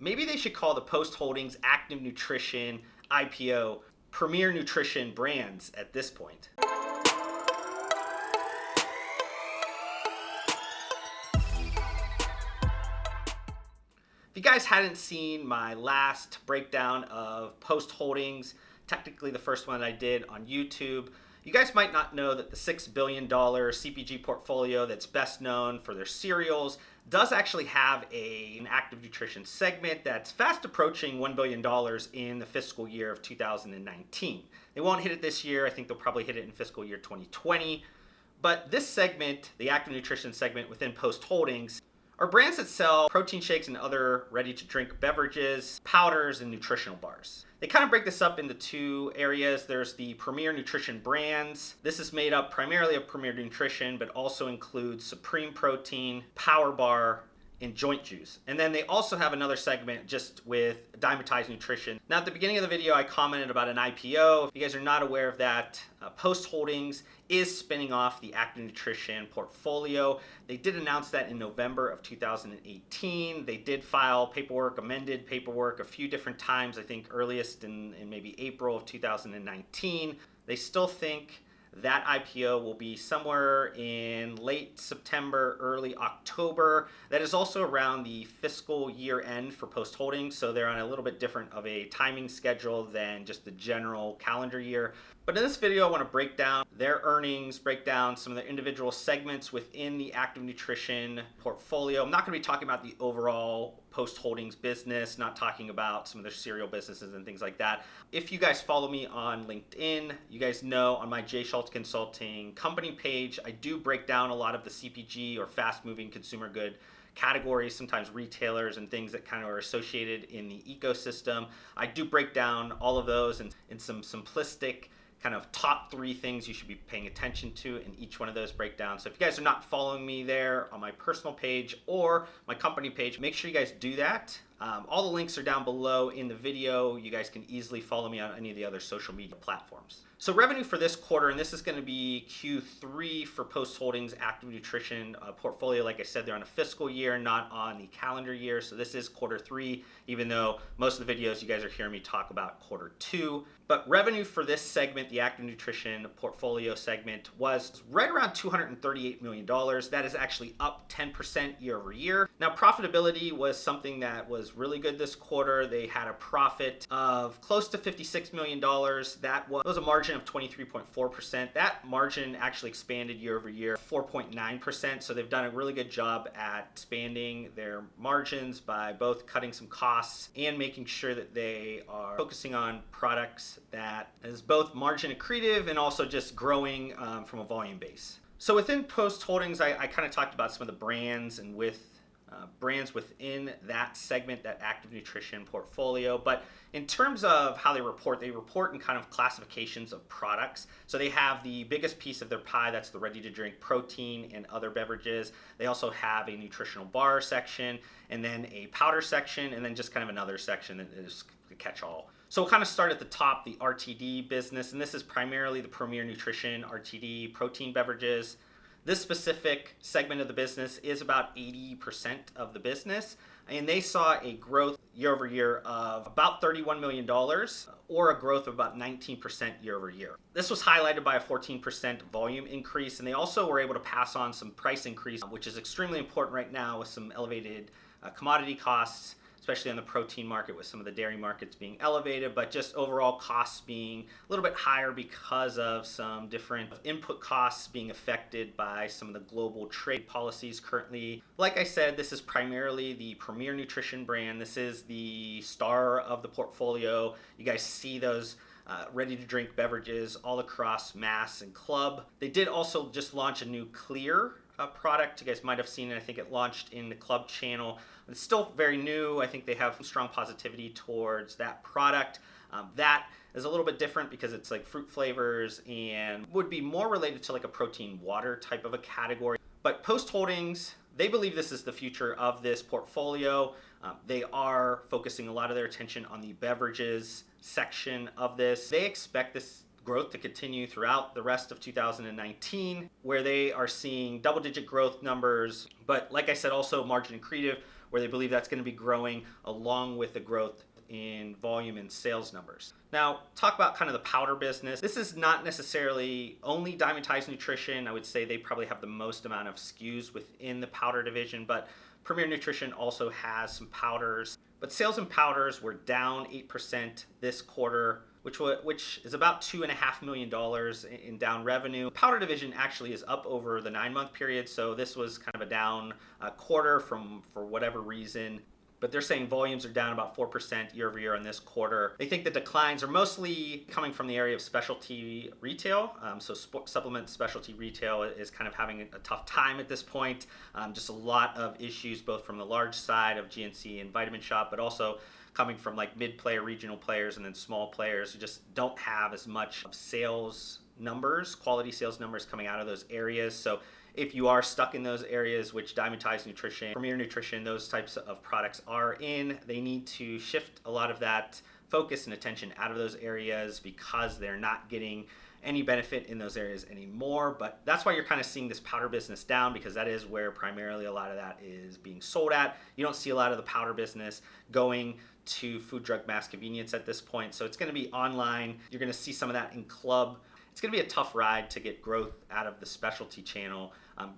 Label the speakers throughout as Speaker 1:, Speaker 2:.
Speaker 1: maybe they should call the Post Holdings Active Nutrition IPO Premier Nutrition Brands at this point. If you guys hadn't seen my last breakdown of Post Holdings, technically the first one that I did on YouTube, you guys might not know that the $6 billion CPG portfolio that's best known for their cereals does actually have an active nutrition segment that's fast approaching $1 billion in the fiscal year of 2019. They won't hit it this year. I think they'll probably hit it in fiscal year 2020. But this segment, the active nutrition segment within Post Holdings, are brands that sell protein shakes and other ready-to-drink beverages, powders, and nutritional bars. They kind of break this up into two areas. There's the Premier Nutrition brands. This is made up primarily of Premier Nutrition, but also includes Supreme Protein, Powerbar, and Joint Juice. And then they also have another segment just with Dymatize Nutrition. Now, at the beginning of the video, I commented about an IPO. If you guys are not aware of that, Post Holdings is spinning off the active nutrition portfolio. They did announce that in November of 2018. They did file paperwork, amended paperwork a few different times, I think earliest in maybe April of 2019. They still think that IPO will be somewhere in late September, early October. That is also around the fiscal year end for Post Holdings, so they're on a little bit different of a timing schedule than just the general calendar year. But in this video, I want to break down their earnings, break down some of the individual segments within the active nutrition portfolio. I'm not going to be talking about the overall Post Holdings business, not talking about some of their cereal businesses and things like that. If you guys follow me on LinkedIn, you guys know on my J. Schall Consulting company page, I do break down a lot of the CPG or fast-moving consumer good categories, sometimes retailers and things that kind of are associated in the ecosystem. I do break down all of those in some simplistic kind of top 3 things you should be paying attention to in each one of those breakdowns. So if you guys are not following me there on my personal page or my company page, make sure you guys do that. All the links are down below in the video. You guys can easily follow me on any of the other social media platforms. So revenue for this quarter, and this is going to be Q3 for Post Holdings Active Nutrition portfolio. Like I said, they're on a fiscal year, not on the calendar year. So this is quarter 3, even though most of the videos you guys are hearing me talk about quarter 2. But revenue for this segment, the Active Nutrition portfolio segment, was right around $238 million. That is actually up 10% year over year. Now, profitability was something that was really good this quarter. They had a profit of close to $56 million. That was a margin of 23.4%. That margin actually expanded year over year, 4.9%. So they've done a really good job at expanding their margins by both cutting some costs and making sure that they are focusing on products that is both margin accretive and also just growing from a volume base. So within Post Holdings, I kind of talked about some of the brands and with brands within that segment, that active nutrition portfolio. But in terms of how they report in kind of classifications of products. So they have the biggest piece of their pie, that's the ready-to-drink protein and other beverages. They also have a nutritional bar section, and then a powder section, and then just kind of another section that is a catch-all. So we'll kind of start at the top, the RTD business, and this is primarily the Premier Nutrition RTD protein beverages. This specific segment of the business is about 80% of the business, and they saw a growth year over year of about $31 million, or a growth of about 19% year over year. This was highlighted by a 14% volume increase, and they also were able to pass on some price increase, which is extremely important right now with some elevated commodity costs, especially on the protein market with some of the dairy markets being elevated, but just overall costs being a little bit higher because of some different input costs being affected by some of the global trade policies currently. Like I said, this is primarily the Premier Nutrition brand. This is the star of the portfolio. You guys see those ready-to-drink beverages all across mass and club. They did also just launch a new clear product. You guys might have seen it. I think it launched in the club channel. It's still very new. I think they have strong positivity towards that product. That is a little bit different because it's like fruit flavors and would be more related to like a protein water type of a category. But Post Holdings, they believe this is the future of this portfolio. They are focusing a lot of their attention on the beverages section of this. They expect this growth to continue throughout the rest of 2019, where they are seeing double-digit growth numbers, but like I said, also margin accretive, where they believe that's going to be growing along with the growth in volume and sales numbers. Now, talk about kind of the powder business. This is not necessarily only Dymatize Nutrition. I would say they probably have the most amount of SKUs within the powder division, but Premier Nutrition also has some powders. But sales in powders were down 8% this quarter, which is about $2.5 million in down revenue. The powder division actually is up over the 9-month period, so this was kind of a down quarter for whatever reason. But they're saying volumes are down about 4% year over year in this quarter. They think the declines are mostly coming from the area of specialty retail. So supplement specialty retail is kind of having a tough time at this point. Just a lot of issues both from the large side of GNC and Vitamin Shop, but also coming from like mid-player, regional players, and then small players who just don't have as much sales numbers, quality sales numbers coming out of those areas. So if you are stuck in those areas, which Dymatize Nutrition, Premier Nutrition, those types of products are in, they need to shift a lot of that focus and attention out of those areas because they're not getting any benefit in those areas anymore. But that's why you're kind of seeing this powder business down, because that is where primarily a lot of that is being sold at. You don't see a lot of the powder business going to food, drug, mass convenience at this point. So it's going to be online. You're going to see some of that in club. It's going to be a tough ride to get growth out of the specialty channel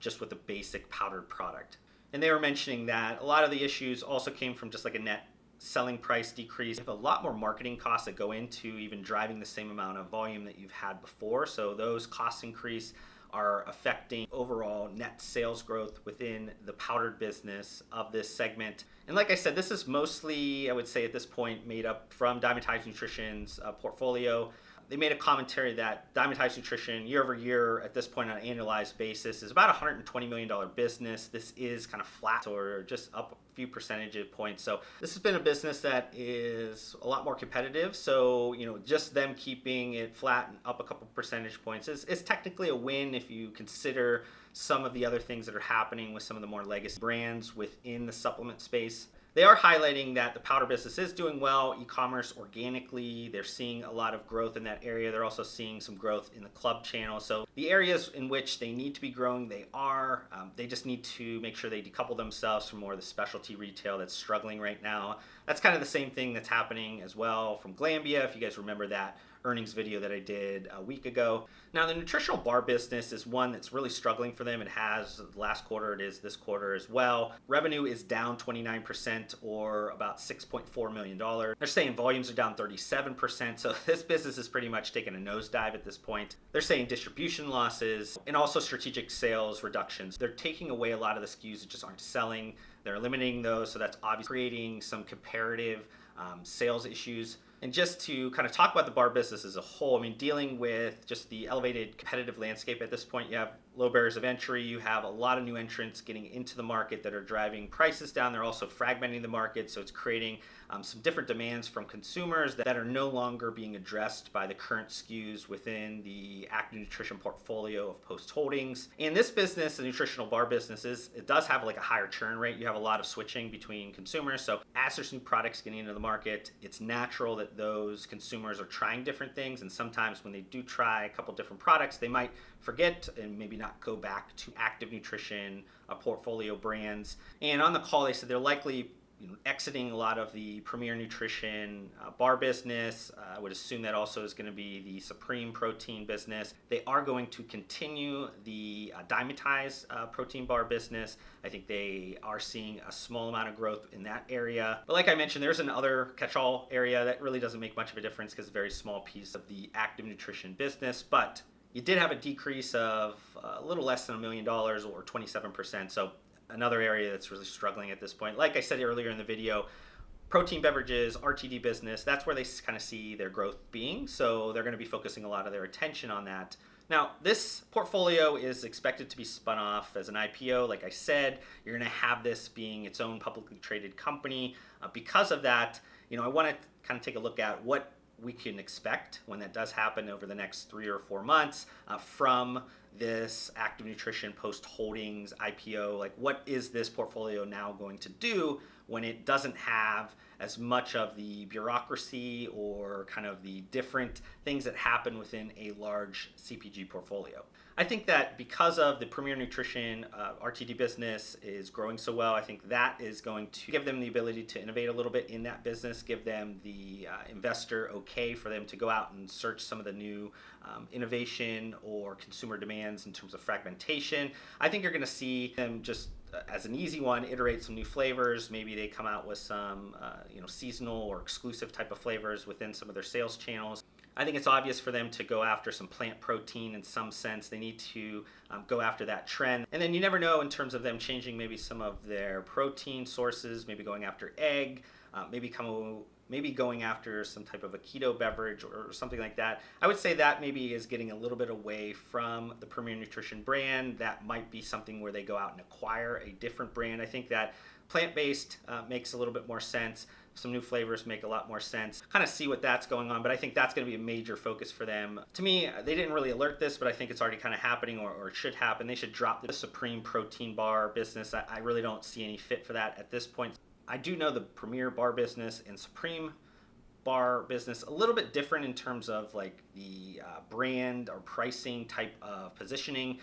Speaker 1: just with a basic powdered product. And they were mentioning that a lot of the issues also came from just like a net selling price decrease. You have a lot more marketing costs that go into even driving the same amount of volume that you've had before. So those cost increase are affecting overall net sales growth within the powdered business of this segment. And like I said, this is mostly, I would say at this point, made up from Dymatize Nutrition's portfolio. They made a commentary that Dymatize Nutrition year over year at this point on an annualized basis is about a $120 million business. This is kind of flat or just up a few percentage points. So this has been a business that is a lot more competitive. So, just them keeping it flat and up a couple percentage points is technically a win if you consider some of the other things that are happening with some of the more legacy brands within the supplement space. They are highlighting that the powder business is doing well, e-commerce organically. They're seeing a lot of growth in that area. They're also seeing some growth in the club channel. So the areas in which they need to be growing, they are. They just need to make sure they decouple themselves from more of the specialty retail that's struggling right now. That's kind of the same thing that's happening as well from Glambia, if you guys remember that earnings video that I did a week ago. Now, the nutritional bar business is one that's really struggling for them. It has last quarter, it is this quarter as well. Revenue is down 29% or about $6.4 million. They're saying volumes are down 37%. So this business is pretty much taking a nosedive at this point. They're saying distribution losses and also strategic sales reductions. They're taking away a lot of the SKUs that just aren't selling. They're eliminating those. So that's obviously creating some comparative sales issues. And just to kind of talk about the bar business as a whole, I mean, dealing with just the elevated competitive landscape at this point, you have low barriers of entry, you have a lot of new entrants getting into the market that are driving prices down. They're also fragmenting the market, so it's creating some different demands from consumers that are no longer being addressed by the current SKUs within the active nutrition portfolio of Post Holdings. And this business, the nutritional bar businesses, it does have like a higher churn rate. You have a lot of switching between consumers. So as there's new products getting into the market, it's natural that those consumers are trying different things. And sometimes when they do try a couple different products, they might forget and maybe not go back to active nutrition portfolio brands. And on the call, they said they're likely exiting a lot of the Premier Nutrition bar business. I would assume that also is going to be the Supreme Protein business. They are going to continue the Dymatize protein bar business. I think they are seeing a small amount of growth in that area. But like I mentioned, there's another catch-all area that really doesn't make much of a difference because it's a very small piece of the active nutrition business. But you did have a decrease of a little less than $1 million or 27%. So another area that's really struggling at this point. Like I said earlier in the video, protein beverages, RTD business, that's where they kind of see their growth being. So they're going to be focusing a lot of their attention on that. Now, this portfolio is expected to be spun off as an IPO. Like I said, you're going to have this being its own publicly traded company. Because of that, I want to kind of take a look at what we can expect when that does happen over the next 3 or 4 months from this active nutrition Post Holdings IPO. Like, what is this portfolio now going to do when it doesn't have as much of the bureaucracy or kind of the different things that happen within a large CPG portfolio. I think that because of the Premier Nutrition RTD business is growing so well, I think that is going to give them the ability to innovate a little bit in that business, give them the investor okay for them to go out and search some of the new innovation or consumer demands in terms of fragmentation. I think you're going to see them just as an easy one, iterate some new flavors. Maybe they come out with some seasonal or exclusive type of flavors within some of their sales channels. I think it's obvious for them to go after some plant protein in some sense. They need to go after that trend. And then you never know in terms of them changing maybe some of their protein sources, maybe going after egg, maybe going after some type of a keto beverage or something like that. I would say that maybe is getting a little bit away from the Premier Nutrition brand. That might be something where they go out and acquire a different brand. I think that plant-based makes a little bit more sense. Some new flavors make a lot more sense. Kind of see what that's going on, but I think that's going to be a major focus for them. To me, they didn't really alert this, but I think it's already kind of happening or it should happen. They should drop the Supreme protein bar business. I really don't see any fit for that at this point. I do know the Premier bar business and Supreme bar business a little bit different in terms of like the brand or pricing type of positioning.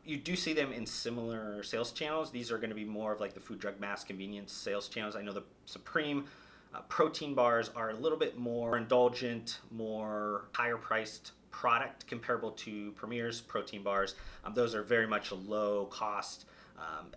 Speaker 1: You do see them in similar sales channels. These are going to be more of like the food, drug, mass convenience sales channels. I know the Supreme protein bars are a little bit more indulgent, more higher priced product comparable to Premier's protein bars. Those are very much a low cost,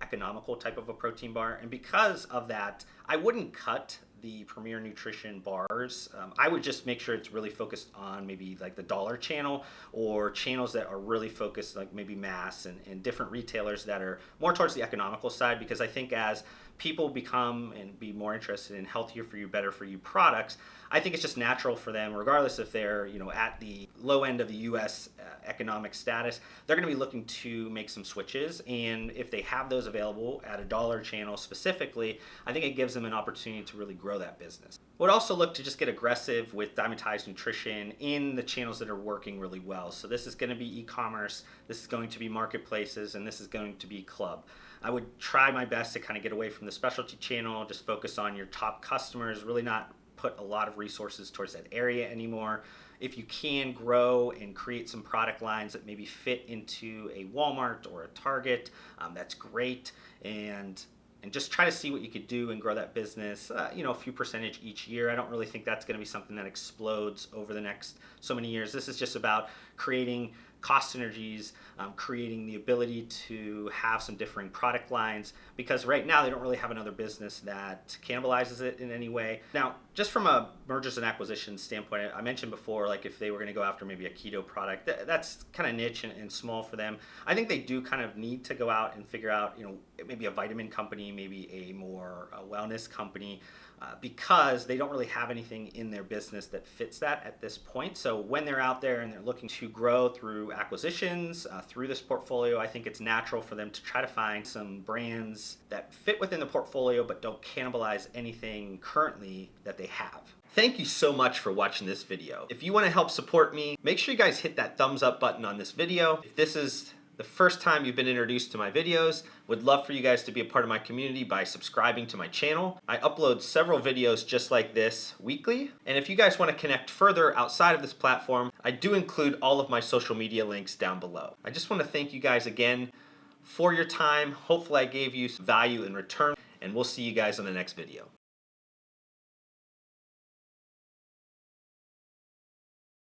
Speaker 1: economical type of a protein bar. And because of that, I wouldn't cut the Premier Nutrition bars. I would just make sure it's really focused on maybe like the dollar channel or channels that are really focused like maybe mass and different retailers that are more towards the economical side, because I think as people become and be more interested in healthier for you, better for you products, I think it's just natural for them, regardless if they're at the low end of the U.S. Economic status, they're going to be looking to make some switches. And if they have those available at a dollar channel specifically, I think it gives them an opportunity to really grow that business. Would also look to just get aggressive with Dymatize Nutrition in the channels that are working really well. So this is going to be e-commerce, this is going to be marketplaces, and this is going to be club. I would try my best to kind of get away from the specialty channel, just focus on your top customers, really not put a lot of resources towards that area anymore. If you can grow and create some product lines that maybe fit into a Walmart or a Target, that's great. And just try to see what you could do and grow that business, a few percentage each year. I don't really think that's going to be something that explodes over the next so many years. This is just about creating cost synergies, creating the ability to have some differing product lines, because right now they don't really have another business that cannibalizes it in any way. Now, just from a mergers and acquisitions standpoint, I mentioned before, like if they were going to go after maybe a keto product, that's kind of niche and small for them. I think they do kind of need to go out and figure out, maybe a vitamin company, maybe a more wellness company, because they don't really have anything in their business that fits that at this point. So when they're out there and they're looking to grow through acquisitions, through this portfolio, I think it's natural for them to try to find some brands that fit within the portfolio but don't cannibalize anything currently that they have. Thank you so much for watching this video. If you want to help support me, make sure you guys hit that thumbs up button on this video. If this is the first time you've been introduced to my videos, would love for you guys to be a part of my community by subscribing to my channel. I upload several videos just like this weekly. And if you guys want to connect further outside of this platform, I do include all of my social media links down below. I just want to thank you guys again for your time. Hopefully I gave you some value in return, and we'll see you guys on the next video.